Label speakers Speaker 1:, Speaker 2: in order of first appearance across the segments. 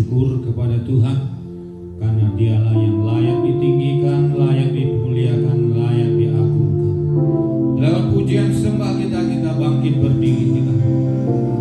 Speaker 1: syukur kepada Tuhan karena Dialah yang layak ditinggikan, layak dimuliakan, layak diagungkan. Lewat pujian sembah kita bangkit berdiri kita.
Speaker 2: Oh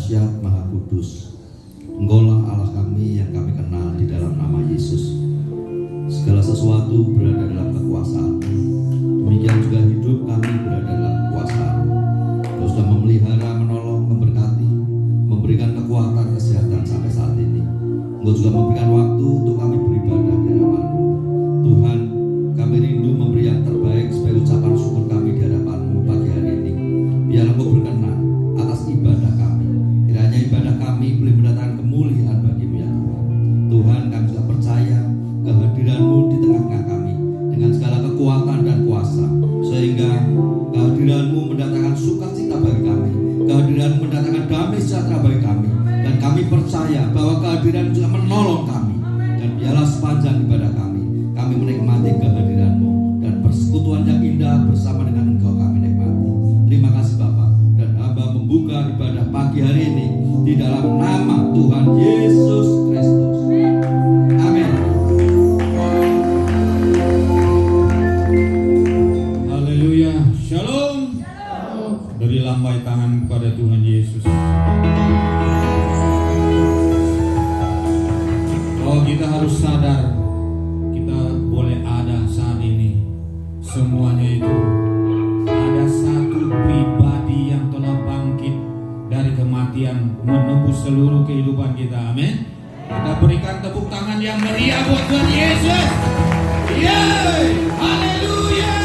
Speaker 2: dahsyat, Maha Kudus. Engkaulah Allah kami yang kami kenal di dalam nama Yesus. Segala sesuatu berada dalam kekuasaan. Demikian juga hidup kami berada dalam kekuasaan. Engkau sudah memelihara, menolong, memberkati, memberikan kekuatan, kesehatan sampai saat ini. Engkau juga memberikan waktu untuk kami beribadah di hadapan-Mu. Tuhan, kami rindu memberi yang terbaik sebagai ucapan syukur kami di hadapan-Mu pagi hari ini. Biarlah Engkau berkenan atas ibadah kami. Kiranya ibadah kami boleh mendatangkan kemuliaan bagi-Mu ya Tuhan. Tuhan, kami juga percaya kehadiran-Mu di tengah-tengah kami dengan segala kekuatan dan kuasa, sehingga kehadiran-Mu mendatangkan sukacita bagi kami, kehadiran-Mu mendatangkan damai sejahtera bagi kami, dan kami percaya bahwa kehadiran juga menolong kami. Dan biarlah sepanjang ibadah kami menikmati kehadiran-Mu dan persekutuan yang indah bersama dengan Engkau kami nikmati. Terima kasih Bapa, dan hamba membuka ibadah pagi hari ini di dalam nama Tuhan Yesus Kristus. Amin.
Speaker 1: Haleluya. Shalom. Beri lambai tangan kepada Tuhan Yesus. Oh, kita harus sadar kita boleh ada saat ini. Semuanya itu ada satu pribadi yang telah bangkit dari kematian, menembus seluruh kehidupan kita. Amin. Kita berikan tepuk tangan yang meriah buat Tuhan Yesus. Yeay, haleluya.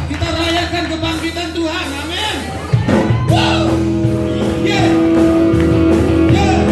Speaker 1: Kita rayakan kebangkitan Tuhan. Amin. Wow. Yeah. Yeah.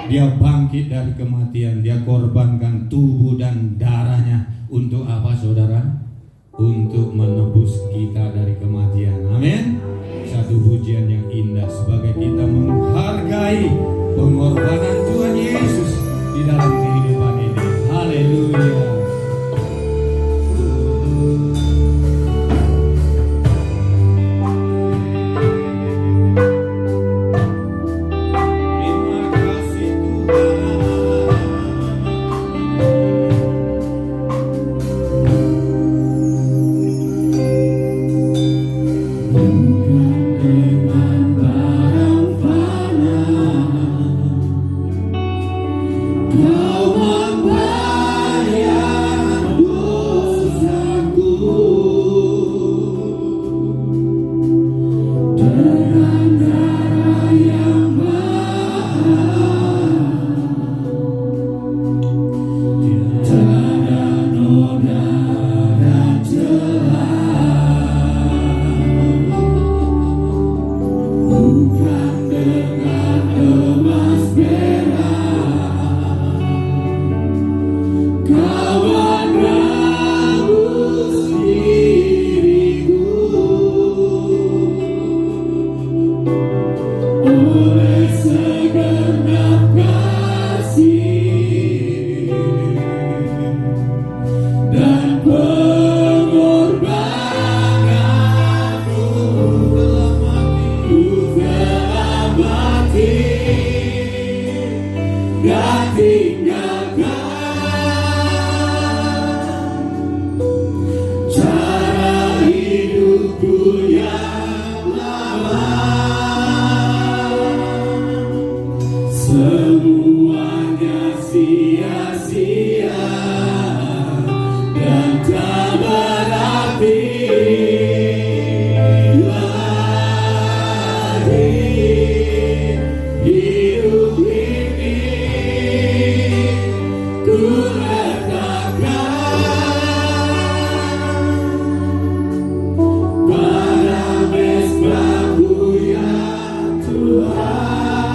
Speaker 1: Dia bangkit dari kematian, dia korbankan tubuh dan darahnya. Untuk apa saudara? Untuk menebus kita dari kematian. Amin. Satu pujian yang indah sebagai kita menghargai pengorbanan Tuhan Yesus. di dalam kehidupan ini. Haleluya. Terima kasih semuanya sia-sia dan tak berarti lagi hidup ini. Ku letakkan pada mezbah-Mu ya Tuhan.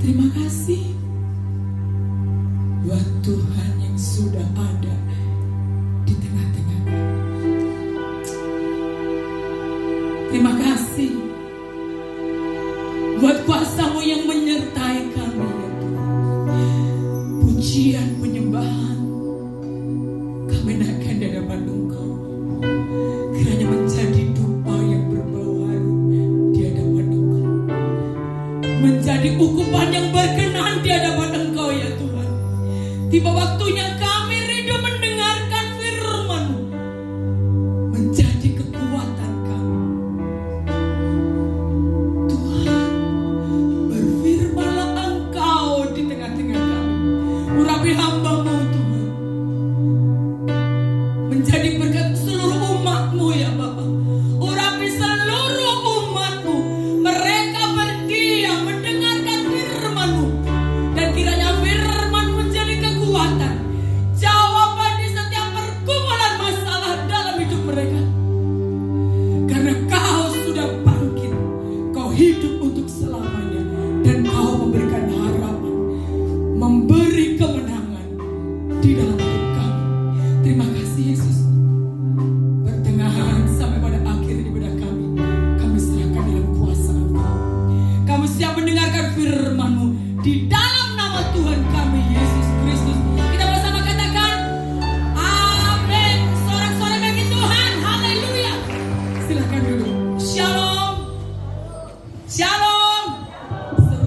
Speaker 3: Terima kasih buat Tuhan yang sudah ada di tengah-tengah kami. Terima kasih buat kuasa-Mu yang menyertai kami, ya Tuhan. Pujian penyembahan kami naikkan di hadapan Engkau, kiranya menjadi dupa yang berbau harum di hadapan Engkau, menjadi ukupan yang berkenan di hadapan Engkau, ya Tuhan. Tiba waktunya kami rindu mendengarkan firman-Mu, menjadi kekuatan kami. Tuhan, berfirmanlah Engkau di tengah-tengah kami. Urapi hamba-Mu Tuhan, menjadi berkat seluruh umat-Mu ya Bapa. Urapi seluruh umat-Mu, mereka berdiam mendengarkan firman-Mu, dan kiranya firman menjadi kekuatan, jawaban di setiap pergumulan masalah dalam hidup mereka. Karena Kau sudah bangkit, Kau hidup untuk selamanya, dan Kau memberikan harapan, memberi kemenangan di dalam hidup kami. Terima kasih Yesus. Pertengahan sampai pada akhir ibadah kami serahkan dalam kuasa Engkau. Kami siap mendengarkan firman-Mu di dalam nama Tuhan kami Yesus Kristus. Kita bersama katakan amin. Sorak-sorai bagi Tuhan. Haleluya. Silakan duduk. Shalom. Shalom.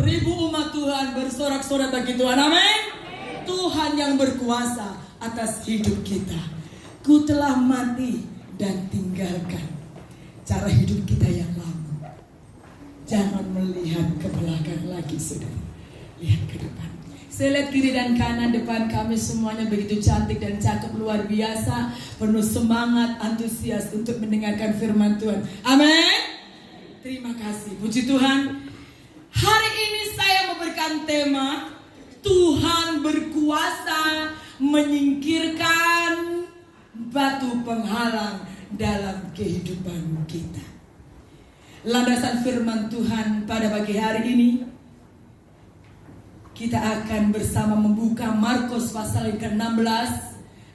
Speaker 3: 1000 umat Tuhan bersorak-sorai bagi Tuhan. Amin. Tuhan yang berkuasa atas hidup kita. Ku telah mati dan tinggalkan cara hidup kita yang lama. Jangan melihat ke belakang lagi, saudara. Lihat ke depan. Saya lihat kiri dan kanan depan kami semuanya begitu cantik dan cakep, luar biasa, penuh semangat, antusias untuk mendengarkan firman Tuhan. Amin. Terima kasih. Puji Tuhan. Hari ini saya memberikan tema Tuhan berkuasa menyingkirkan batu penghalang dalam kehidupan kita. Landasan firman Tuhan pada pagi hari ini, kita akan bersama membuka Markus pasal yang ke-16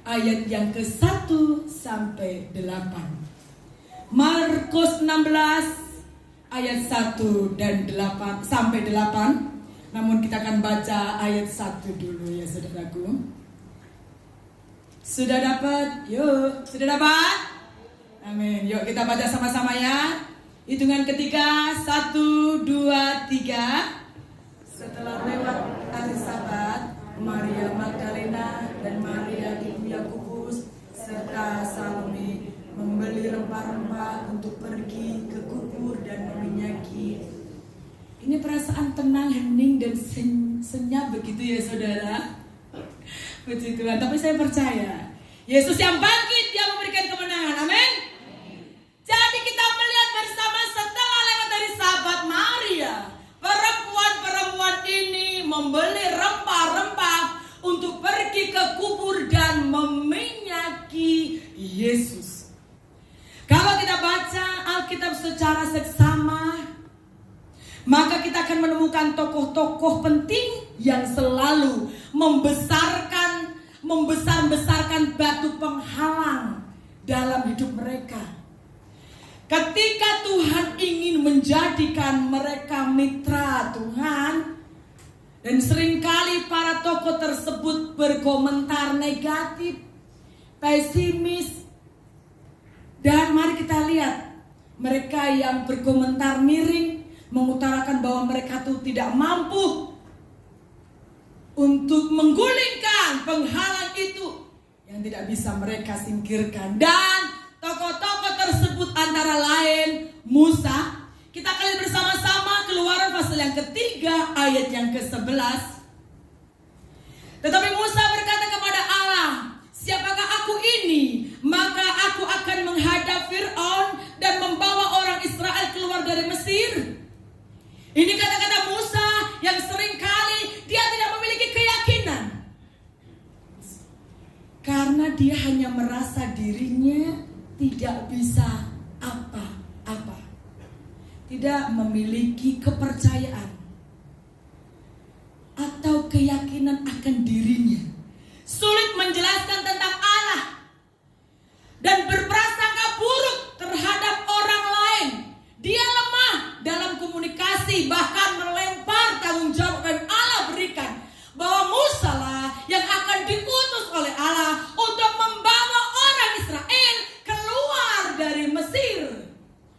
Speaker 3: ayat yang ke-1 sampai 8. Markus 16 ayat 1 dan 8 sampai 8. Namun kita akan baca ayat 1 dulu ya saudaraku. Sudah dapat? Yuk, sudah dapat? Amin. Yuk kita baca sama-sama ya. Hitungan ketiga, 1, 2, 3. Setelah lewat hari Sabat, Maria Magdalena dan Maria ibu Yakobus serta Salome membeli rempah-rempah untuk pergi ke kubur dan meminyaki. Ini perasaan tenang, hening dan senyap begitu ya saudara. Puji Tuhan. Tapi saya percaya Yesus yang bangkit, dia memberikan kemenangan. Amin. Jadi kita melihat bersama setelah lewat dari sahabat Maria, perempuan-perempuan ini membeli rempah-rempah untuk pergi ke kubur dan meminyaki Yesus. Kalau kita baca Alkitab secara seksama, maka kita akan menemukan tokoh-tokoh penting yang selalu membesar-besarkan batu penghalang dalam hidup mereka. Ketika Tuhan ingin menjadikan mereka mitra Tuhan, dan seringkali para tokoh tersebut berkomentar negatif, pesimis, dan mari kita lihat mereka yang berkomentar miring, mengutarakan bahwa mereka tuh tidak mampu untuk menggulingkan penghalang itu yang tidak bisa mereka singkirkan. Dan tokoh-tokoh tersebut antara lain Musa. Kita akan lihat bersama-sama Keluaran pasal yang ketiga ayat yang ke-11. Tetapi Musa berkata kepada Allah, siapakah aku ini? Maka aku akan menghadap Fir'aun dan membawa orang Israel keluar dari Mesir. Ini kata-kata Musa yang seringkali dia tidak memiliki keyakinan. Karena dia hanya merasa dirinya tidak bisa apa-apa. Tidak memiliki kepercayaan atau keyakinan akan dirinya. Sulit menjelaskan tentang Allah dan berprasangka buruk terhadap orang lain. Dia lemah dalam komunikasi, bahkan melempar tanggung jawab yang Allah berikan bahwa Musa lah yang akan diutus oleh Allah untuk membawa orang Israel keluar dari Mesir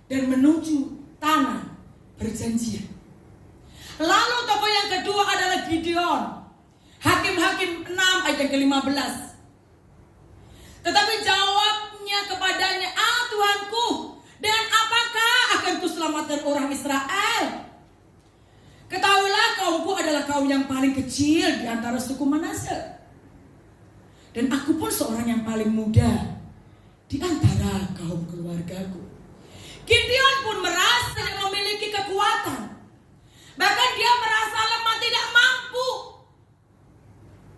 Speaker 3: dan menuju tanah perjanjian. Lalu tokoh yang kedua adalah Gideon. Hakim-hakim 6 ayat yang ke-15. Tetapi jawabnya kepadanya, Tuhanku, dengan apakah akan kuselamatkan orang Israel? Ketahuilah kaumku adalah kaum yang paling kecil di antara suku Manase. Dan aku pun seorang yang paling muda di antara kaum keluargaku. Gideon pun merasa memiliki kekuatan. Bahkan dia merasa lemah, tidak mampu.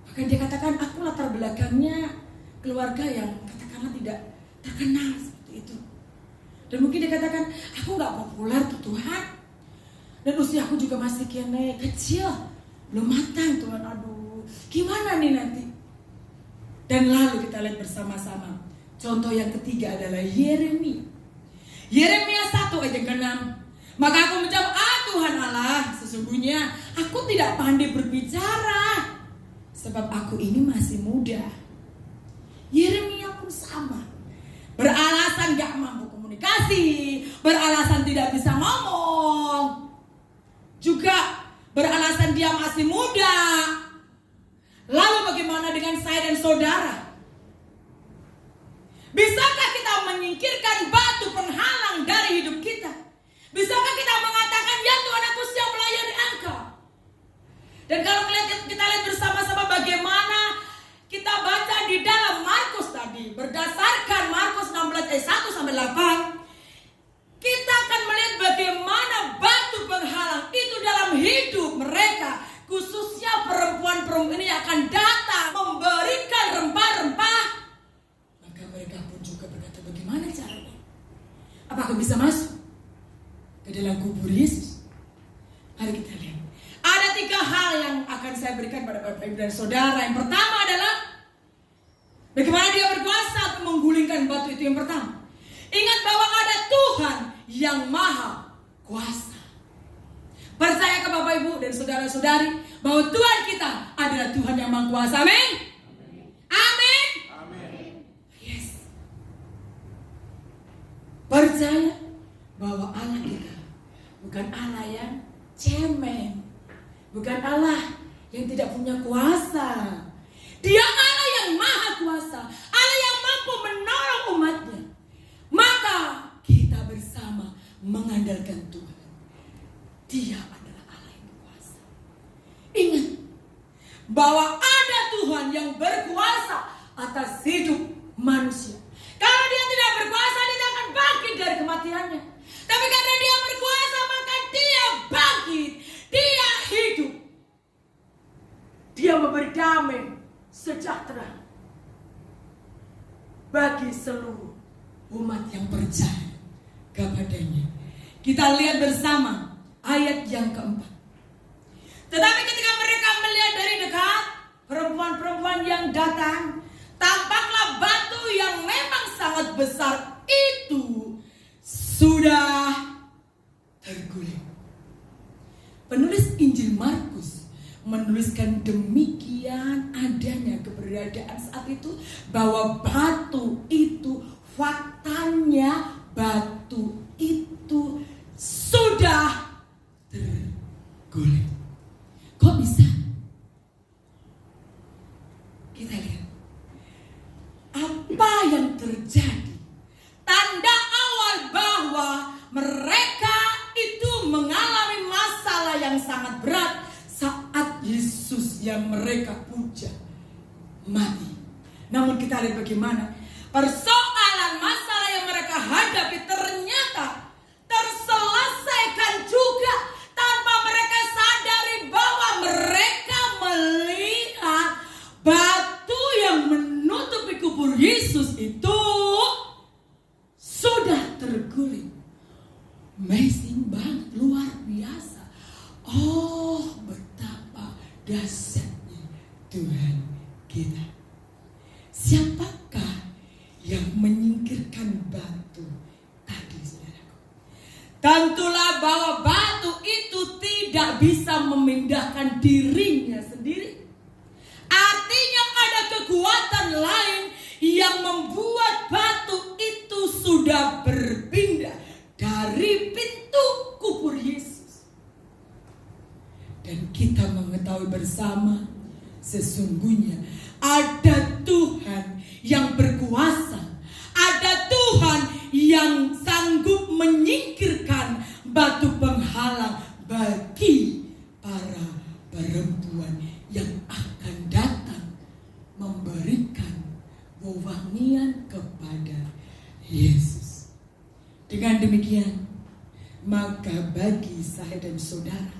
Speaker 3: Bahkan dia katakan, aku latar belakangnya keluarga yang katakanlah tidak terkenal seperti itu. Dan mungkin dia katakan, aku gak populer tuh Tuhan. Dan usia aku juga masih kecil, belum matang Tuhan. Aduh, gimana nih nanti? Dan lalu kita lihat bersama-sama. Contoh yang ketiga adalah Yeremia. Yeremia 1 ayat yang ke-6. Maka aku menjawab, Tuhan Allah, sesungguhnya aku tidak pandai berbicara, sebab aku ini masih muda. Yeremia pun sama. Beralasan gak mampu komunikasi, beralasan tidak bisa ngomong, juga beralasan dia masih muda. Lalu bagaimana dengan saya dan saudara? Bisakah kita menyingkirkan batu penghalang dari hidup kita? Bisakah kita mengatakan, ya Tuhan, aku siap melayani Engkau? Dan kalau kita lihat bersama-sama bagaimana kita baca di dalam Markus tadi, berdasarkan Markus 16 ayat 1 sampai 8, kita akan melihat bagaimana batu penghalang itu dalam hidup mereka, khususnya perempuan-perempuan ini akan datang memberikan rempah-rempah. Maka mereka pun juga berkata, bagaimana caranya? Apakah bisa masuk ke dalam kubur Yesus? Mari kita lihat. Ada 3 hal yang akan saya berikan pada Bapak Ibu dan Saudara. Yang pertama adalah bagaimana dia berkuasa untuk menggulingkan batu itu. Yang pertama, ingat bahwa ada Tuhan yang maha kuasa. Percaya ke Bapak Ibu dan Saudara-saudari bahwa Tuhan kita adalah Tuhan yang maha kuasa. Amin. Amin. Amin. Yes. Percaya bahwa Allah kita bukan Allah yang cemen, bukan Allah yang tidak punya kuasa. Dia Allah yang maha kuasa, Allah yang mampu menolong umatnya. Maka kita bersama mengandalkan Tuhan. Dia adalah Allah yang berkuasa. Ingat bahwa ada Tuhan yang berkuasa atas hidup manusia. Kalau dia tidak berkuasa, dia akan bangkit dari kematiannya. Tapi karena dia berkuasa, maka dia bangkit, dia hidup. Dia memberi damai sejahtera bagi seluruh umat yang percaya kepadanya. Kita lihat bersama ayat yang keempat. Tetapi ketika mereka melihat dari dekat perempuan-perempuan yang datang, tampaklah batu yang memang sangat besar itu sudah terguling. Penulis Injil Markus menuliskan demikian adanya keberadaan saat itu, bahwa batu itu, faktanya batu itu sudah terguling. Kok bisa? Kita lihat apa yang terjadi. Tanda awal bahwa mereka itu mengalami masalah yang sangat berat saat Yesus yang mereka puja mati. Namun kita lihat bagaimana persoalan masalah yang mereka hadapi ternyata terselesaikan juga tanpa mereka sadari bahwa mereka melihat batu yang menutupi kubur Yesus itu sudah terguling. Amazing banget, luar biasa. Oh, betapa dahsyatnya Tuhan kita. Siapakah yang menyingkirkan batu tadi, saudaraku? Tentulah bahwa batu itu tidak bisa memindahkan dirinya sendiri. Artinya ada kekuatan lain yang membuat batu itu sudah berpindah dari pintu kubur Yesus. Dan kita mengetahui bersama, sesungguhnya ada Tuhan yang berkuasa, ada Tuhan yang sanggup menyingkirkan batu penghalang bagi para perempuan yang akan datang memberikan wewangian kepada Yesus. Dengan demikian, maka bagi saya dan saudara,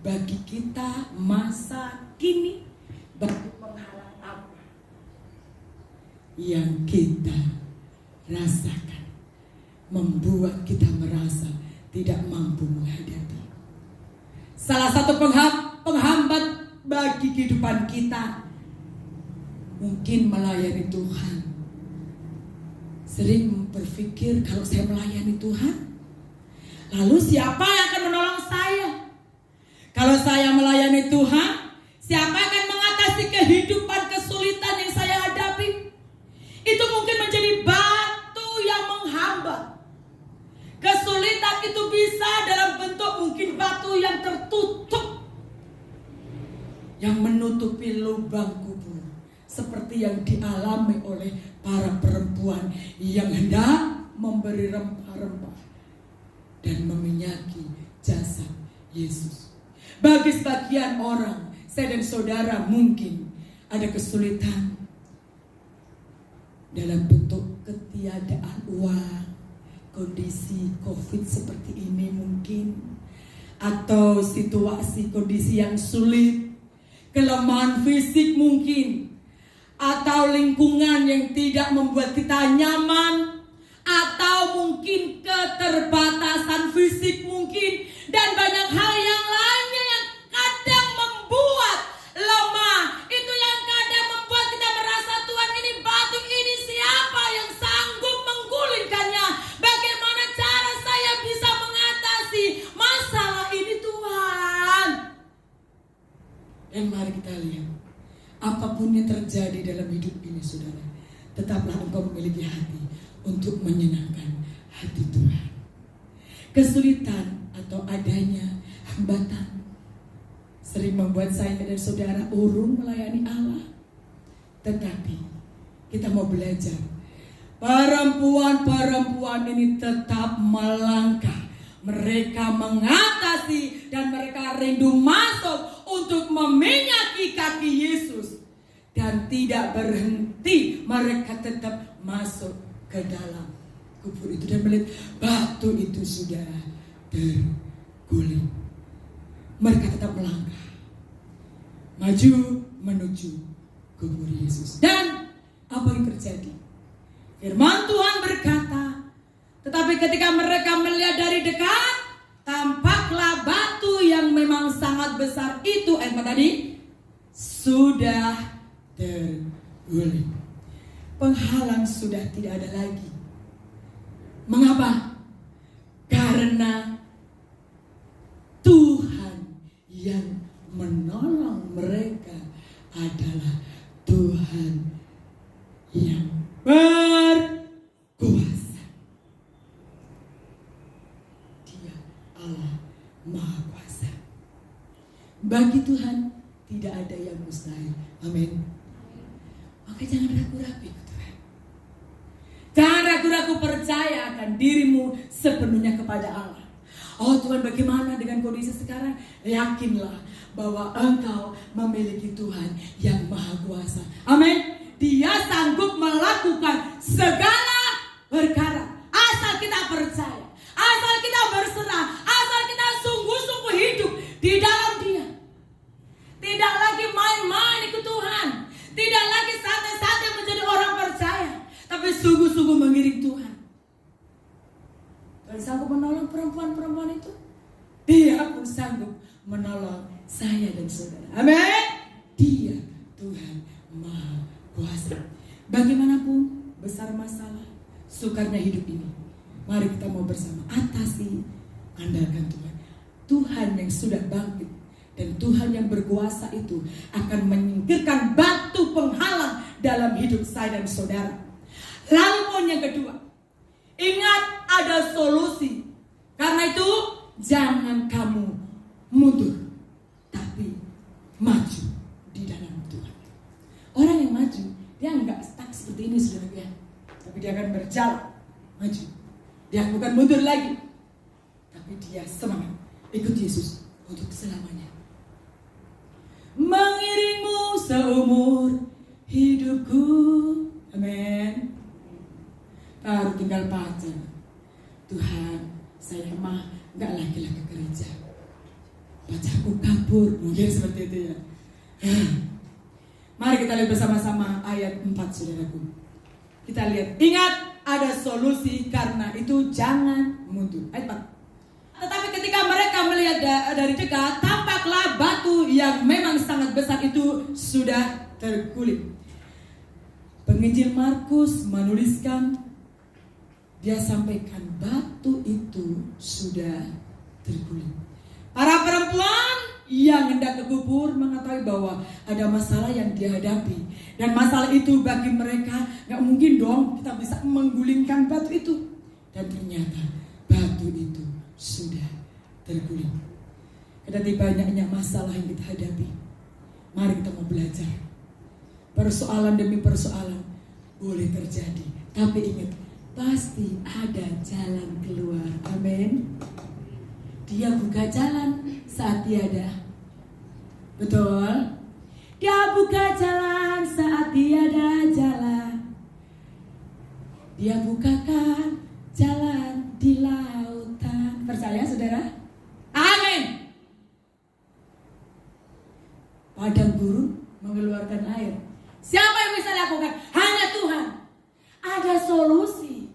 Speaker 3: bagi kita masa kini, batu penghalang apa yang kita rasakan membuat kita merasa tidak mampu menghadapi? Salah satu penghambat bagi kehidupan kita mungkin melayani Tuhan. Sering berpikir, kalau saya melayani Tuhan, lalu siapa yang akan menolong saya? Kalau saya melayani Tuhan, siapa yang akan mengatasi kehidupan kesulitan yang saya hadapi? Itu mungkin menjadi batu yang menghambat. Kesulitan itu bisa dalam bentuk mungkin batu yang tertutup, yang menutupi lubang kubur, seperti yang dialami oleh para perempuan yang hendak memberi rempah-rempah dan meminyaki jasad Yesus. Bagi sebagian orang, saya dan saudara mungkin ada kesulitan dalam bentuk ketiadaan uang, kondisi COVID seperti ini mungkin, atau situasi kondisi yang sulit, kelemahan fisik mungkin, atau lingkungan yang tidak membuat kita nyaman, atau mungkin keterbatasan fisik mungkin, dan banyak hal yang lainnya yang kadang membuat lemah. Itu yang kadang membuat kita merasa, Tuhan, ini batu ini siapa yang sanggup menggulingkannya? Bagaimana cara saya bisa mengatasi masalah ini, Tuhan? Dan mari kita lihat, apapun yang terjadi dalam hidup ini, saudara, tetaplah engkau memiliki hati untuk menyenangkan hati Tuhan. Kesulitan atau adanya hambatan sering membuat saya dan saudara urung melayani Allah. Tetapi kita mau belajar, perempuan-perempuan ini tetap melangkah. Mereka mengatasi dan mereka rindu masuk untuk meminyaki kaki Yesus. dan tidak berhenti. Mereka tetap masuk ke dalam kubur itu dan melihat batu itu sudah terguling. Mereka tetap melangkah maju menuju kubur Yesus. Dan apa yang terjadi? Firman Tuhan berkata, tetapi ketika mereka melihat dari dekat, tampaklah batu yang memang sangat besar itu, ayat tadi, sudah terguling. Penghalang sudah tidak ada lagi. Mengapa? Karena Tuhan yang menolong mereka adalah Tuhan yang berkuasa. Dia Allah Maha Kuasa. Bagi Tuhan tidak ada yang mustahil. Amin. Maka jangan ragu-ragu ikut Tuhan. Jangan ragu-ragu, percaya akan dirimu sepenuhnya kepada Allah. Oh Tuhan, bagaimana dengan kondisi sekarang? Yakinlah bahwa engkau memiliki Tuhan yang Maha Kuasa. Amin. Dia sanggup melakukan segala perkara. Asal kita percaya, asal kita berserah, asal kita sungguh-sungguh hidup di dalam Dia. Tidak lagi main-main ikut Tuhan, tidak lagi santai-santai menjadi orang percaya, tapi sungguh-sungguh mengiring Tuhan. Tuhan sanggup menolong perempuan-perempuan itu. Dia pun sanggup menolong saya dan saudara. Amin. Dia Tuhan Maha Kuasa. Bagaimanapun besar masalah, sukarnya hidup ini, mari kita mau bersama atasi, andalkan Tuhan. Tuhan yang sudah bangkit dan Tuhan yang berkuasa itu akan menyingkirkan batu penghalang dalam hidup saya dan saudara. Lalu poin yang kedua, ingat ada solusi. Karena itu jangan kamu mundur, tapi maju di dalam Tuhan. Orang yang maju, dia enggak stuck seperti ini saudara, tapi dia akan berjalan maju. Dia bukan mundur lagi, tapi dia semangat ikut Yesus untuk selamanya. Mengiringmu seumur hidupku. Amin. Baru tinggal pacar. Tuhan, saya mah enggak lagi ke gereja. Pacarku kabur, mungkin seperti itu ya. Mari kita lihat bersama-sama ayat 4 saudaraku. Kita lihat, ingat ada solusi, karena itu jangan mundur. Ayat 4. Tetapi ketika mereka melihat dari dekat, tampaklah batu yang memang sangat besar itu sudah terguling. Penginjil Markus menuliskan, dia sampaikan batu itu sudah terguling. Para perempuan yang hendak ke kubur mengetahui bahwa ada masalah yang dihadapi, dan masalah itu bagi mereka gak mungkin dong kita bisa menggulingkan batu itu. Dan ternyata batu itu sudah terguling. Dari banyaknya masalah yang kita hadapi, mari kita mau belajar. Persoalan demi persoalan boleh terjadi, tapi ingat, pasti ada jalan keluar. Amin. Dia buka jalan saat tiada. Betul. Dia buka jalan saat tiada jalan. Dia bukakan jalan di lautan. Percaya saudara? Amin. Padang gurun mengeluarkan air. Siapa yang bisa lakukan? Hanya Tuhan. Ada solusi.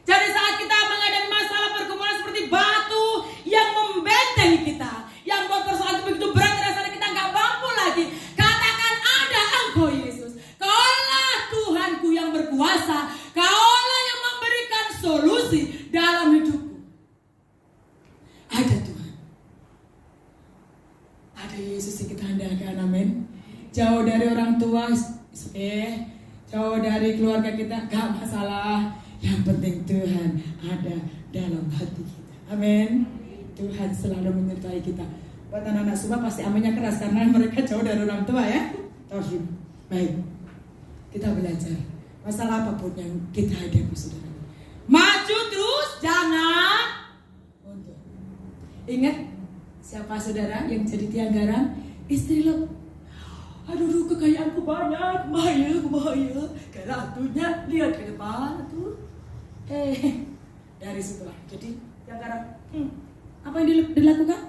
Speaker 3: Jadi saat kita menghadapi masalah pergumulan seperti batu yang membentengi kita, yang buat persoalan itu begitu berat, rasanya kita nggak mampu lagi, katakan, ada Engkau Yesus. Kaulah Tuhanku yang berkuasa. Kaulah yang memberikan solusi dalam hidupku. Ada Tuhan. Ada Yesus yang kita andalkan. Amin. Jauh dari orang tua, jauh dari keluarga kita, gak masalah. Yang penting Tuhan ada dalam hati kita. Amin. Tuhan selalu menyertai kita. Buat anak-anak Subah pasti aminnya keras karena mereka jauh dari orang tua ya. Tauhid. Baik. Kita belajar. Masalah apapun yang kita hadapi saudara, maju terus, jangan mundur. Ingat siapa saudara yang jadi tiang garam? Istri Lot. Aduh, kekayaanku banyak, bahaya. Kayak ratunya, lihat ke depan tuh. Dari situlah. Jadi yang sekarang, apa yang dilakukan?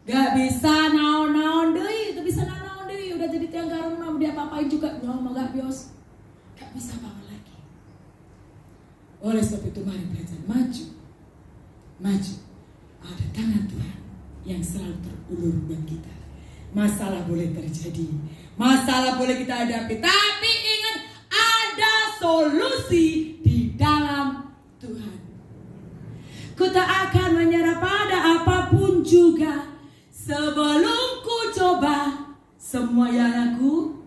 Speaker 3: Gak bisa naon-naon deh, itu bisa naon-naon deh. Udah jadi tiang karung, mau dia apa-apain juga, nyomong gak bios. Gak bisa bangun lagi. Oleh sebab itu mari belajar maju. Ada tangan Tuhan yang selalu terulur buat kita. Masalah boleh terjadi, masalah boleh kita hadapi, tapi ingat ada solusi di dalam Tuhan. Ku tak akan menyerah pada apapun juga, sebelum ku coba semua yang aku,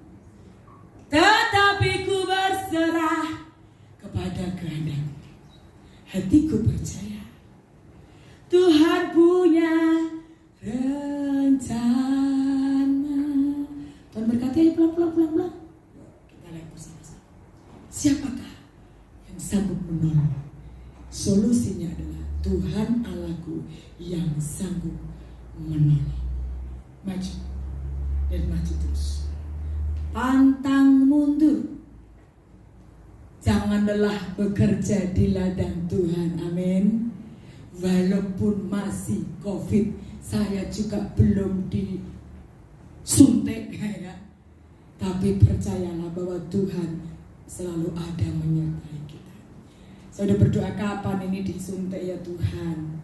Speaker 3: tetapi ku berserah kepada kehendak. Hatiku percaya Tuhan punya rencana. Tuhan berkati, ayo pulang. Kita lihat bersama-sama. Siapakah yang sanggup menolong? Solusinya adalah Tuhan Allahku yang sanggup menolong. Maju dan maju terus. Pantang mundur. Jangan lelah bekerja di ladang Tuhan. Amin. Walaupun masih COVID, saya juga belum disuntik ya. Tapi percayalah bahwa Tuhan selalu ada menyertai kita. Saya udah berdoa kapan ini disuntik ya Tuhan.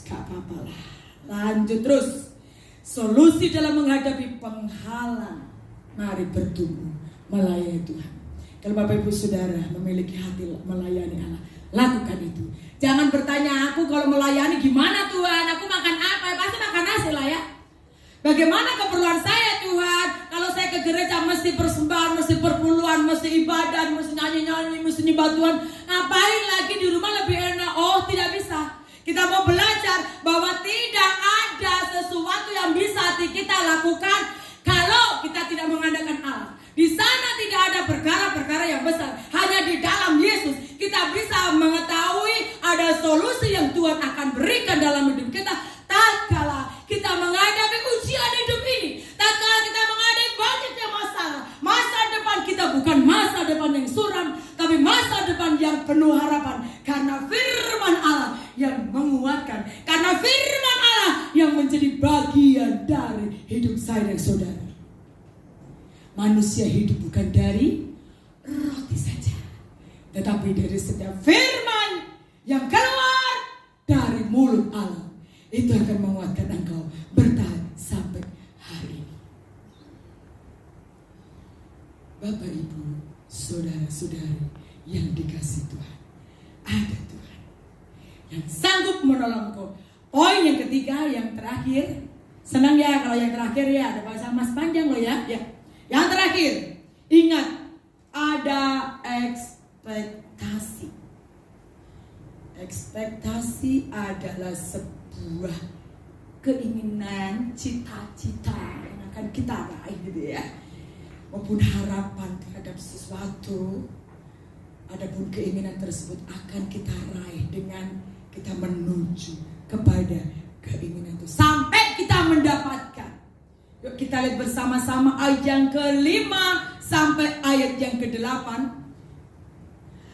Speaker 3: Gak apa-apa lah. Lanjut terus. Solusi dalam menghadapi penghalang. Mari bertumbuh melayani Tuhan. Kalau Bapak Ibu Saudara memiliki hati melayani Allah, lakukan itu. Jangan bertanya, aku kalau melayani gimana Tuhan? Aku makan apa? Pasti makan nasi lah ya. Bagaimana keperluan saya Tuhan? Kalau saya ke gereja mesti persembahan, mesti perpuluhan, mesti ibadah, mesti nyanyi-nyanyi, mesti nyembah Tuhan. Ngapain lagi di rumah lebih enak? Oh, tidak bisa. Kita mau belajar bahwa tidak ada sesuatu yang bisa kita lakukan kalau kita tidak mengandalkan Allah. Di sana tidak ada perkara-perkara yang besar. Hanya di dalam Yesus kita bisa mengetahui ada solusi yang Tuhan akan berikan dalam hidup kita. Tatkala kita menghadapi ujian hidup ini, tatkala kita menghadapi banyaknya masalah, masa depan kita bukan masa depan yang suram, tapi masa depan yang penuh harapan. Karena firman Allah yang menguatkan, karena firman Allah yang menjadi bagian dari hidup saya dan saudara. Manusia hidup bukan dari roti saja, tetapi dari setiap firman yang keluar dari mulut Allah. Itu akan menguatkan engkau bertahan sampai hari ini. Bapak, Ibu, saudara-saudari yang dikasih Tuhan, ada Tuhan yang sanggup menolong engkau. Poin yang ketiga, yang terakhir. Senang ya kalau yang terakhir ya, ada bahasa mas panjang loh ya. Yang terakhir, ingat ada ekspektasi. Ekspektasi adalah sebuah keinginan, cita-cita yang akan kita raih gitu ya. Maupun harapan terhadap sesuatu. Adapun keinginan tersebut akan kita raih dengan kita menuju kepada keinginan itu sampai kita mendapatkan. Yuk kita lihat bersama-sama ayat yang ke-5 sampai ayat yang ke-8.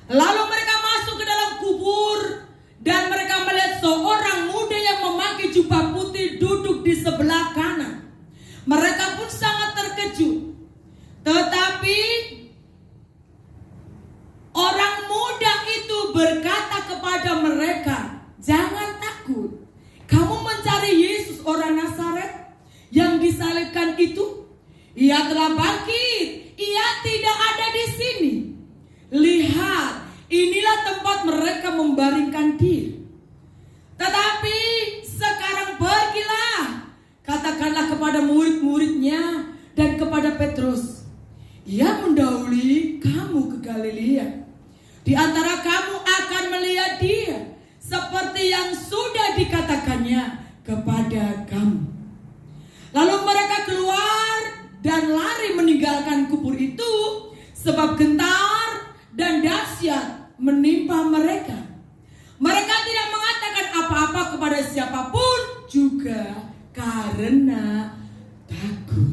Speaker 3: Lalu mereka masuk ke dalam kubur dan mereka melihat seorang muda yang memakai jubah putih duduk di sebelah kanan. Mereka pun sangat terkejut. Tetapi orang muda itu berkata kepada mereka, "Jangan takut. Kamu mencari Yesus orang Nazaret yang disalibkan itu. Ia telah bangkit. Ia tidak ada di sini. Lihat, inilah tempat mereka membaringkan dia. Tetapi sekarang pergilah, katakanlah kepada murid-muridnya dan kepada Petrus, ia mendahului kamu ke Galilea. Di antara kamu akan melihat dia, seperti yang sudah dikatakannya kepada kamu." Lalu mereka keluar dan lari meninggalkan kubur itu, sebab gentar dan dahsyat menimpa mereka. Mereka tidak mengatakan apa-apa kepada siapapun juga karena takut.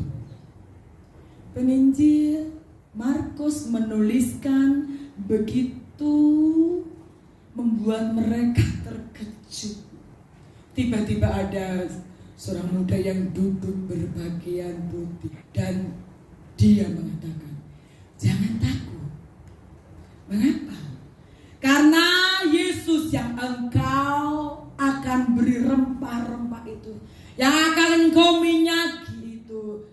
Speaker 3: Petrus menuliskan begitu membuat mereka terkejut. Tiba-tiba ada seorang muda yang duduk berpakaian putih dan dia mengatakan, jangan takut. Mengapa? Karena Yesus yang engkau akan beri rempah-rempah itu, yang akan engkau minyaki itu,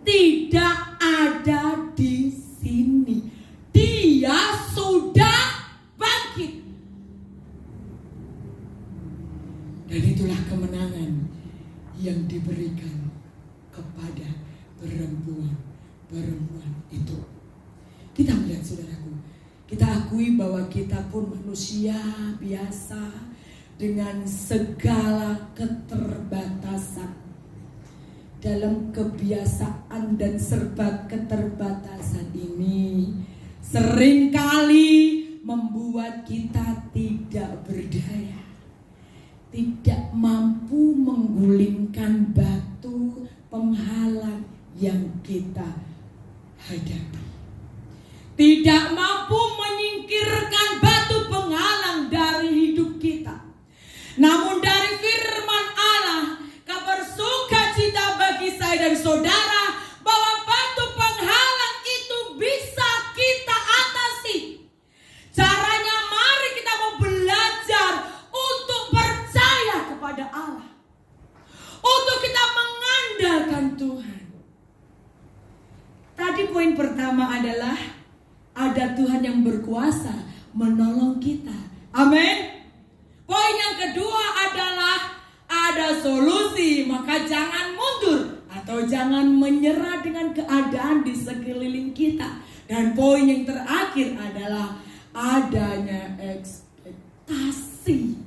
Speaker 3: tidak ada di sini. Dia sudah bangkit. Dan itulah kemenangan yang diberikan kepada perempuan itu. Kita melihat saudaraku, kita akui bahwa kita pun manusia biasa dengan segala keterbatasan. Dalam kebiasaan dan serba keterbatasan ini seringkali membuat kita tidak berdaya, tidak mampu menggulingkan batu penghalang yang kita hadapi, tidak mampu menyingkirkan batu penghalang dari hidup kita. Namun dari firman Allah, kabar sukacita bagi saya dan saudara bahwa batu penghalang itu bisa kita atasi. Caranya mari kita mau belajar untuk percaya kepada Allah, untuk kita mengandalkan Tuhan. Tadi poin pertama adalah ada Tuhan yang berkuasa menolong kita. Amin. Poin yang kedua adalah ada solusi, maka jangan mundur atau jangan menyerah dengan keadaan di sekeliling kita. Dan poin yang terakhir adalah adanya ekspektasi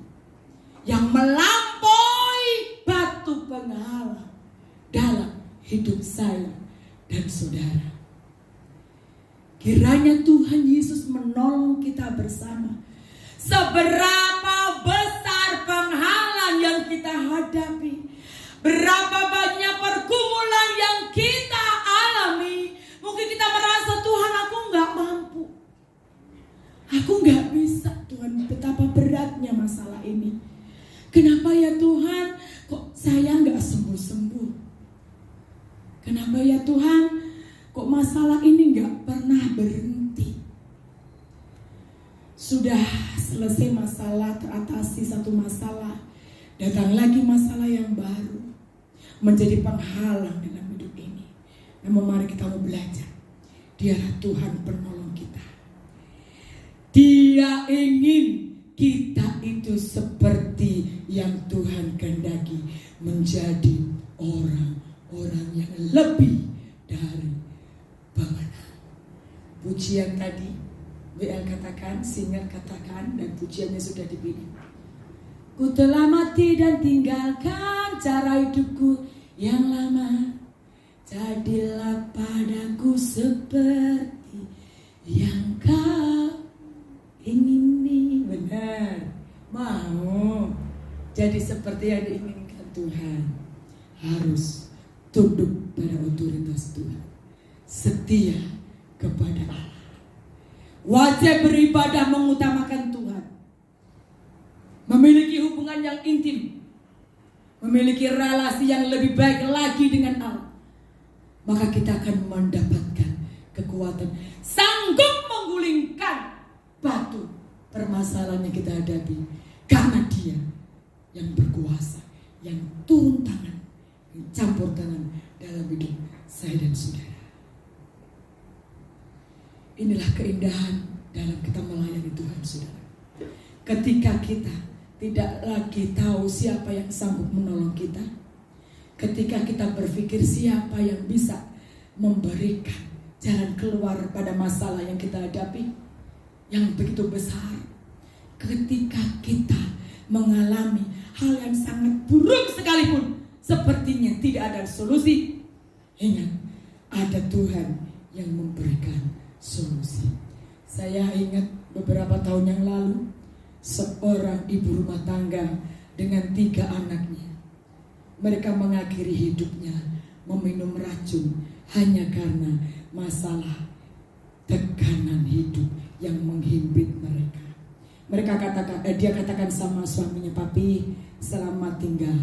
Speaker 3: yang melampaui batu penghalang dalam hidup saya dan saudara. Kiranya Tuhan Yesus menolong kita bersama. Seberapa besar penghalang yang kita hadapi, berapa banyak pergumulan yang kita alami, mungkin kita merasa Tuhan aku gak mampu, aku gak bisa Tuhan, betapa beratnya masalah ini. Kenapa ya Tuhan kok saya gak sembuh-sembuh? Kenapa ya Tuhan kok masalah ini gak pernah berhenti? Sudah selesai masalah, teratasi satu masalah, datang lagi masalah yang baru, menjadi penghalang dalam hidup ini. Namun mari kita mau belajar, Dialah Tuhan penolong kita. Dia ingin kita itu seperti yang Tuhan kehendaki, menjadi orang-orang yang lebih dari pemenang. Pujian tadi WL katakan, singer katakan, dan pujiannya sudah dipilih. Ku telah mati dan tinggalkan cara hidupku yang lama, jadilah padaku seperti yang kau ingini. Benar, mau jadi seperti yang diinginkan Tuhan, harus tunduk pada otoritas Tuhan, setia kepada Allah. Wajib beribadah mengutamakan Tuhan, memiliki hubungan yang intim, memiliki relasi yang lebih baik lagi dengan Allah. Maka kita akan mendapatkan kekuatan, sanggup menggulingkan batu permasalahan yang kita hadapi, karena Dia yang berkuasa, yang turun tangan, yang campur tangan dalam hidup saya dan saudara. Inilah keindahan dalam kita melayani Tuhan, saudara. Ketika kita tidak lagi tahu siapa yang sanggup menolong kita, ketika kita berpikir siapa yang bisa memberikan jalan keluar pada masalah yang kita hadapi, yang begitu besar, ketika kita mengalami hal yang sangat buruk sekalipun, sepertinya tidak ada solusi, ingat, ada Tuhan yang memberikan solusi. Saya ingat beberapa tahun yang lalu, seorang ibu rumah tangga dengan 3 anaknya, mereka mengakhiri hidupnya meminum racun hanya karena masalah yang menghimpit mereka. Dia katakan sama suaminya, "Papi, selamat tinggal.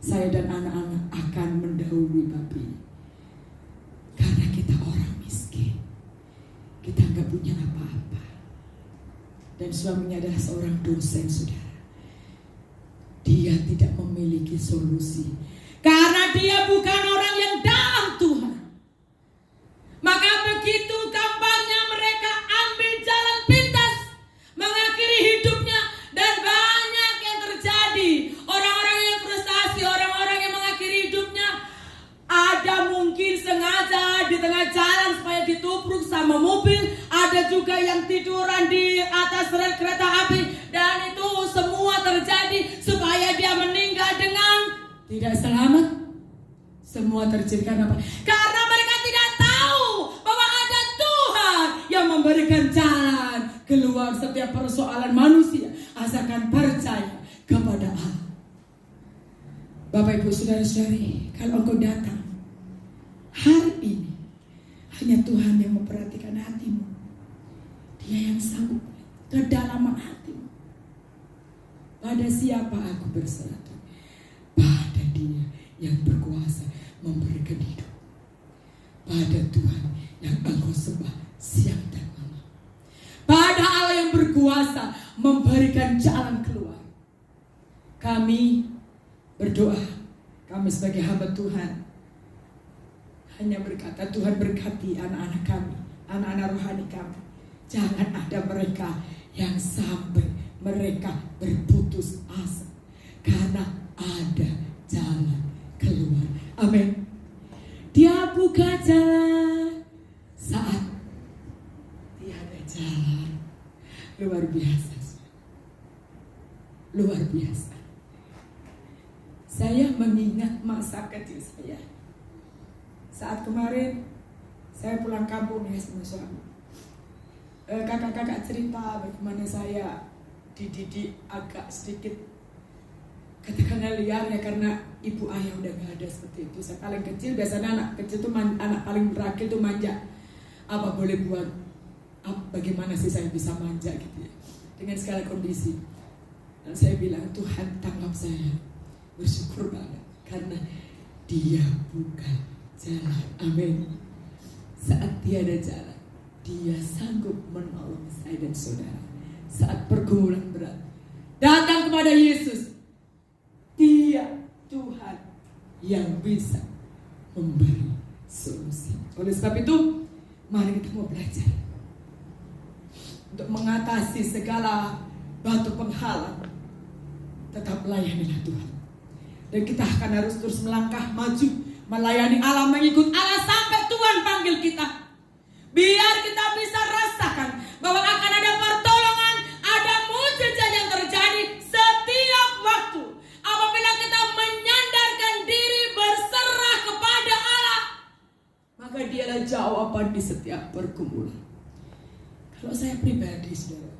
Speaker 3: Saya dan anak-anak akan mendahului Papi. Karena kita orang miskin. Kita nggak punya apa-apa." Dan suaminya adalah seorang dosen, saudara. Dia tidak memiliki solusi. Karena dia bukan orang yang dalam Tuhan. Maka begitu gampangnya mereka ambil jalan pintas, mengakhiri hidupnya, dan banyak yang terjadi. Orang-orang yang frustasi, orang-orang yang mengakhiri hidupnya, ada mungkin sengaja di tengah jalan supaya ditubruk sama mobil, ada juga yang tiduran di atas rel kereta api, dan itu semua terjadi supaya dia meninggal dengan tidak selamat. Semua terjadi karena apa? Karena mereka tidak tahu bahwa ada Tuhan yang memberikan jalan keluar setiap persoalan manusia, asalkan percaya kepada Allah. Bapak, Ibu, saudara-saudari, kalau engkau datang hari ini, hanya Tuhan yang memperhatikan hatimu. Dia yang sanggup kedalaman hatimu. Pada siapa aku berserah? Pada Dia yang berkuasa memberikan hidup. Pada Tuhan yang engkau sembah siang dan malam. Pada Allah yang berkuasa memberikan jalan keluar. Kami berdoa, kami sebagai hamba Tuhan hanya berkata, Tuhan berkati anak-anak kami, anak-anak rohani kami. Jangan ada mereka yang sampai mereka berputus asa, karena ada jalan keluar. Amin. Dia buka jalan saat tiada jalan. Luar biasa. Luar biasa. Saya mengingat masa kecil saya. Saat kemarin saya pulang kampung ya sama suami. Kakak-kakak cerita bagaimana saya dididik agak sedikit katakanlah liar ya, karena ibu ayah udah gak ada seperti itu. Saya paling kecil, biasanya anak kecil tuh anak paling berakil tuh manja. Apa boleh buat? Bagaimana sih saya bisa manja gitu ya dengan segala kondisi. Dan saya bilang, Tuhan tangkap saya, bersyukur banget karena Dia bukan jalan. Amin. Saat tiada jalan, Dia sanggup menolong saya dan saudara. Saat pergumulan berat, datang kepada Yesus. Dia Tuhan yang bisa memberi solusi. Oleh sebab itu, mari kita mau belajar untuk mengatasi segala batu penghalang. Tetap layanilah Tuhan. Dan kita akan harus terus melangkah maju, melayani Allah, mengikut Allah sampai Tuhan panggil kita. Biar kita bisa rasakan bahwa akan ada pertolongan, ada mujizat yang terjadi setiap waktu. Apabila kita menyandarkan diri, berserah kepada Allah, maka Dialah jawaban di setiap pergumulan. Kalau saya pribadi, saudara,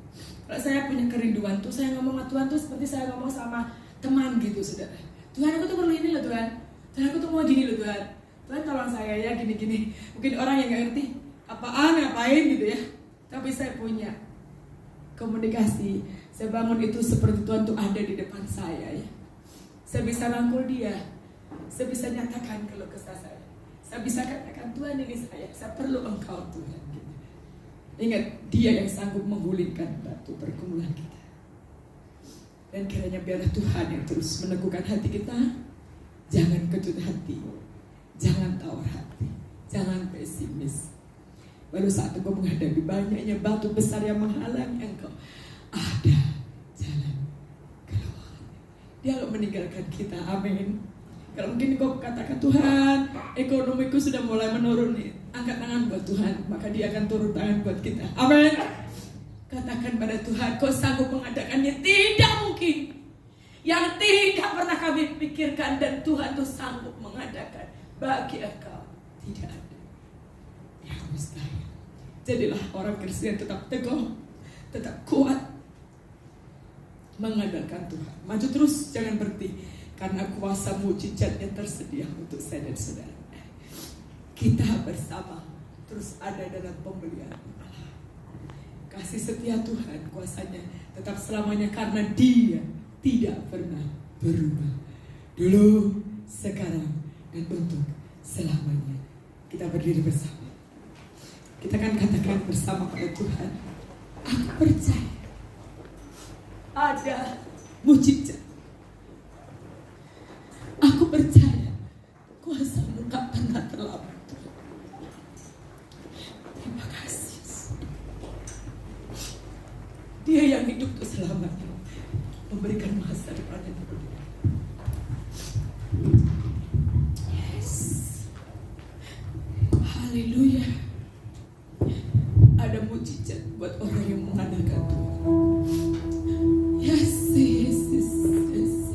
Speaker 3: kalau saya punya kerinduan tuh, saya ngomong sama Tuhan tuh seperti saya ngomong sama teman gitu, saudara. Tuhan, aku tuh perlu ini loh Tuhan. Tuhan, aku tuh mau gini loh Tuhan. Tuhan tolong saya ya gini-gini. Mungkin orang yang gak ngerti apaan ngapain gitu ya. Tapi saya punya komunikasi. Saya bangun itu seperti Tuhan tuh ada di depan saya ya. Saya bisa rangkul Dia. Saya bisa nyatakan keluh kesah saya. Saya bisa katakan, Tuhan ini saya perlu Engkau Tuhan. Gitu. Ingat, Dia yang sanggup menggulingkan batu pergumulan kita. Dan kiranya biarlah Tuhan yang terus meneguhkan hati kita. Jangan kecut hati, jangan tawar hati, jangan pesimis. Lalu saat engkau menghadapi banyaknya batu besar yang menghalangi engkau, ada jalan keluar. Dia akan meninggalkan kita, amin. Kalau mungkin kau katakan, Tuhan, ekonomiku sudah mulai menurun nih, angkat tangan buat Tuhan, maka Dia akan turun tangan buat kita, amin. Katakan pada Tuhan, Kau sanggup mengadakannya? Tidak mungkin. Yang tidak pernah kami pikirkan, dan Tuhan tuh sanggup mengadakan bagi engkau, tidak ada yang mustahil. Jadilah orang Kristen tetap teguh, tetap kuat, mengandalkan Tuhan. Maju terus, jangan berhenti, karena kuasa mujizatnya tersedia untuk saya dan saudara. Kita bersama terus ada dalam pembelian Allah. Kasih setia Tuhan kuasanya tetap selamanya karena Dia tidak pernah berubah. Dulu, sekarang, dan untuk selamanya. Kita berdiri bersama. Kita akan katakan bersama pada Tuhan, aku percaya ada mujizat. Aku percaya kuasa-Mu tak pernah terlambat. Terima kasih. Dia yang hidup untuk selamanya, memberikan masa depan yang berbeda. Yes. Haleluya. Ada mujizat buat orang yang mengandalkan Tuhan. Yes, yes, yes, yes.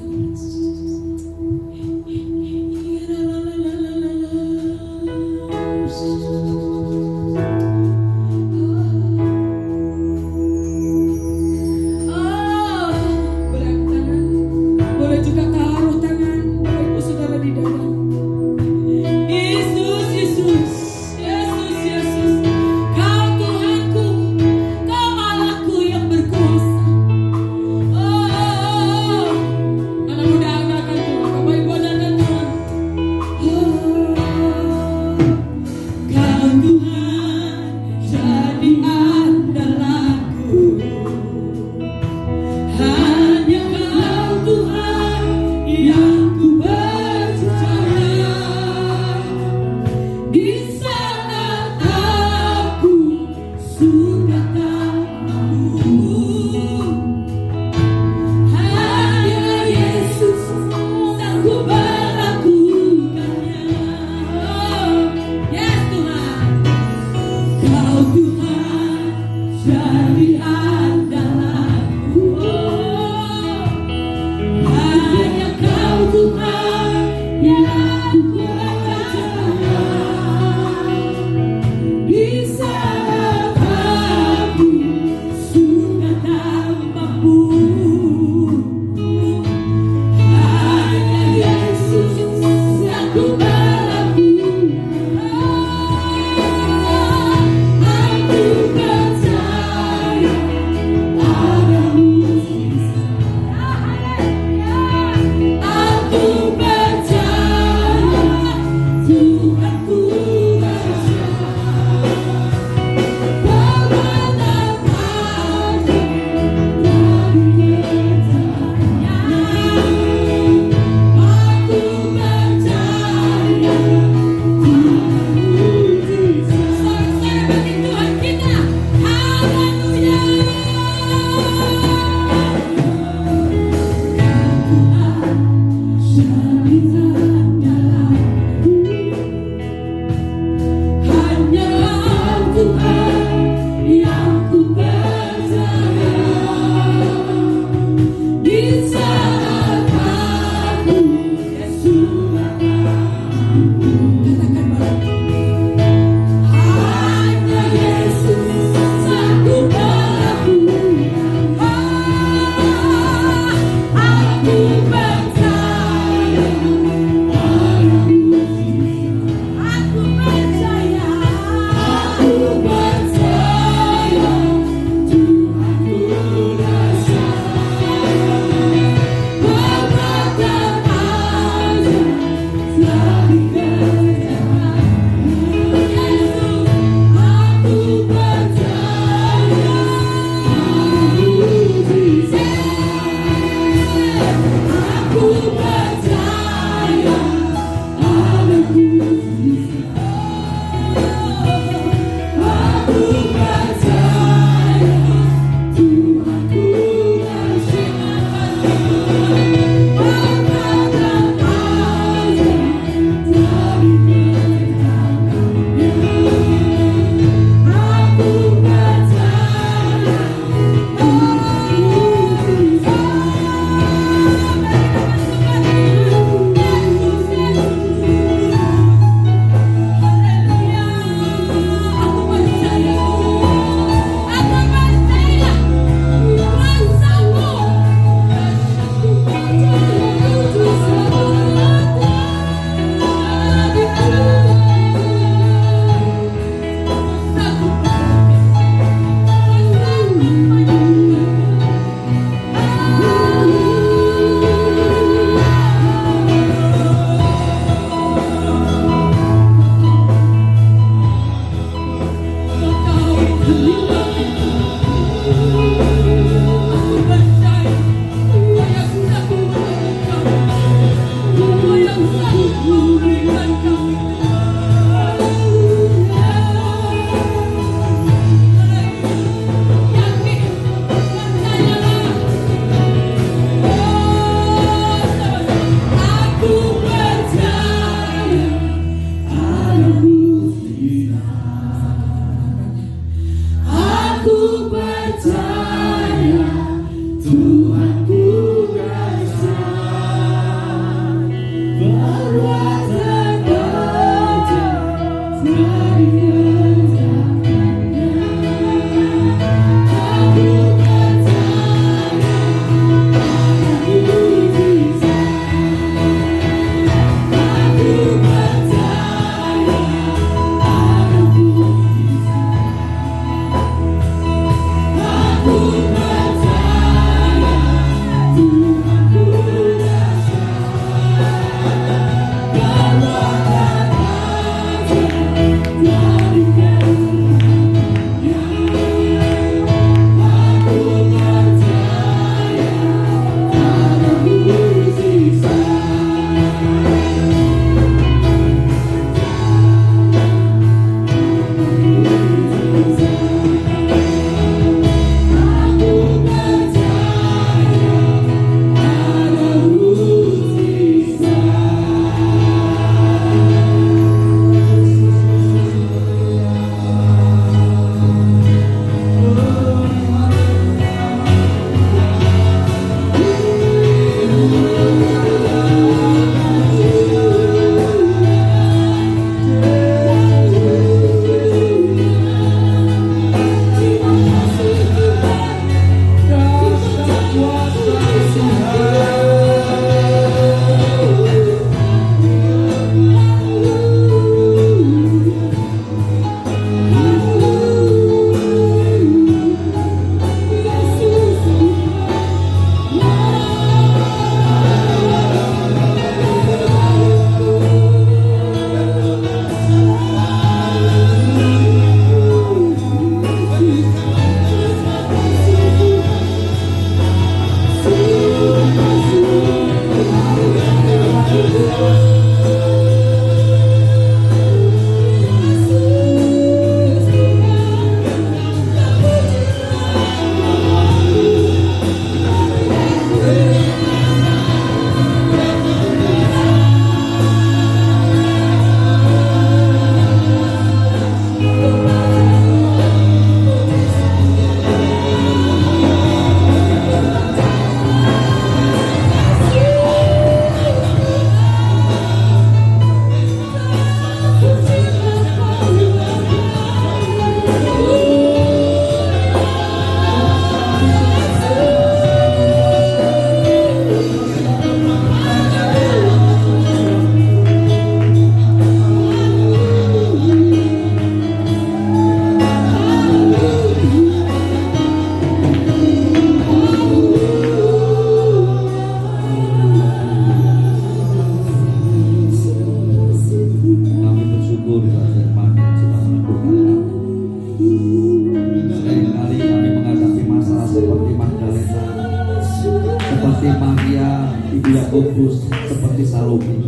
Speaker 2: Yakobus seperti Salome,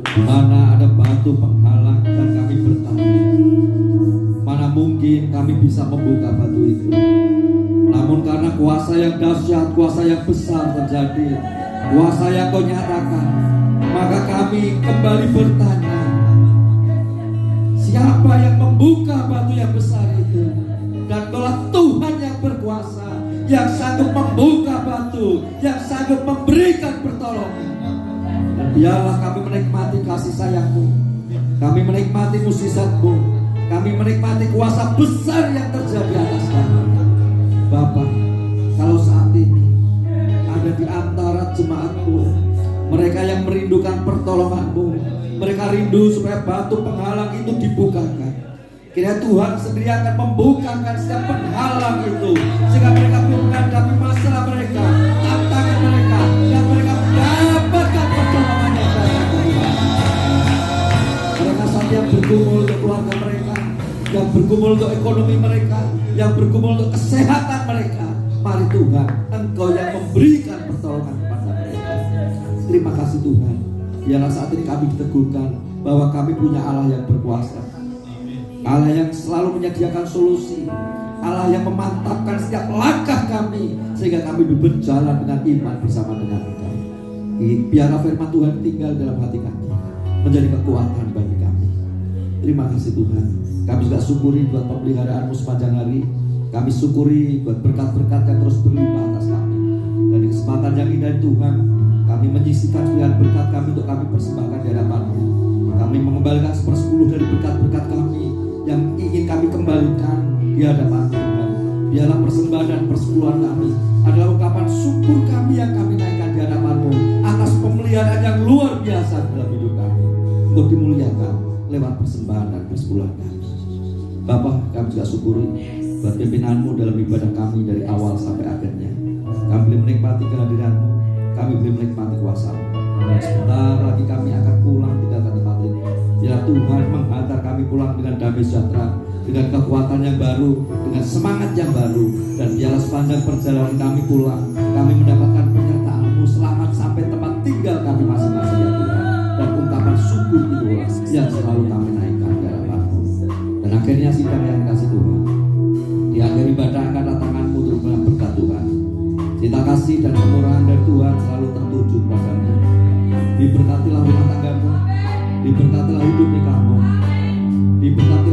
Speaker 2: di mana ada batu penghalang dan kami bertanya, mana mungkin kami bisa membuka batu itu. Namun karena kuasa yang dahsyat, kuasa yang besar terjadi, kuasa yang Kau nyatakan, maka kami kembali bertanya, siapa yang membuka batu yang besar itu? Dan Kaulah Tuhan yang berkuasa, yang sanggup membuka batu, yang sanggup memberikan pertolongan. Dan biarlah kami menikmati kasih sayang-Mu, kami menikmati mukjizat-Mu, kami menikmati kuasa besar yang terjadi atas kami. Bapa, kalau saat ini ada di antara jemaat-Mu, mereka yang merindukan pertolongan-Mu, mereka rindu supaya batu penghalang itu dibukakan. Kiranya Tuhan sendiri akan membukakan setiap penghalang itu, sehingga mereka menghadapi masalah mereka, tantangan mereka, dan mereka mendapatkan pertolongan yang datang dari Tuhan. Mereka saat yang bergumul untuk keluarga mereka, yang bergumul untuk ekonomi mereka, yang bergumul untuk kesehatan mereka. Mari Tuhan, Engkau yang memberikan pertolongan kepada mereka. Terima kasih Tuhan. Biarlah saat ini kami diteguhkan bahwa kami punya Allah yang berkuasa, Allah yang selalu menyediakan solusi, Allah yang memantapkan setiap langkah kami sehingga kami berjalan dengan iman bersama dengan Engkau. Biarlah firman Tuhan tinggal dalam hati kami, menjadi kekuatan bagi kami. Terima kasih Tuhan. Kami juga syukuri buat pemeliharaanmu sepanjang hari. Kami syukuri buat berkat-berkat yang terus berlimpah atas kami. Dan di kesempatan yang indah Tuhan, kami menyisihkan sebagian berkat kami untuk kami persembahkan di hadapan-Mu. Kami mengembalikan 1/10 dari berkat-berkat kami yang ingin kami kembalikan di hadapan Tuhan. Biarlah persembahan dan persepuluhan kami adalah ungkapan syukur kami yang kami naikkan di hadapan-Mu atas pemeliharaan yang luar biasa dalam hidup kami, untuk dimuliakan lewat persembahan dan persepuluhan kami. Bapa, kami juga syukuri buat pimpinan-Mu dalam ibadah kami dari awal sampai akhirnya. Kami boleh menikmati kehadiran-Mu, kami boleh menikmati kuasa-Mu. Sebentar lagi kami akan pulang tinggalkan tempat ini. Biar Tuhan menghantar kami pulang dengan damai sejahtera, dengan kekuatan yang baru, dengan semangat yang baru. Dan biarlah sepanjang perjalanan kami pulang, kami mendapatkan penyertaan-Mu selamat sampai tempat tinggal kami masing-masing ya Tuhan. Dan ungkapan syukur itulah yang selalu kami naikkan di hadapan-Mu. Dan akhirnya sidang yang kasih Tuhan, di akhir ibadah angkat tangan-Mu untuk berkat Tuhan. Cinta kasih dan kemurahan dari Tuhan selalu tertuju kepada-Mu. Diberkatilah rumah tangga-Mu, diberkatilah hidup kamu, diberkati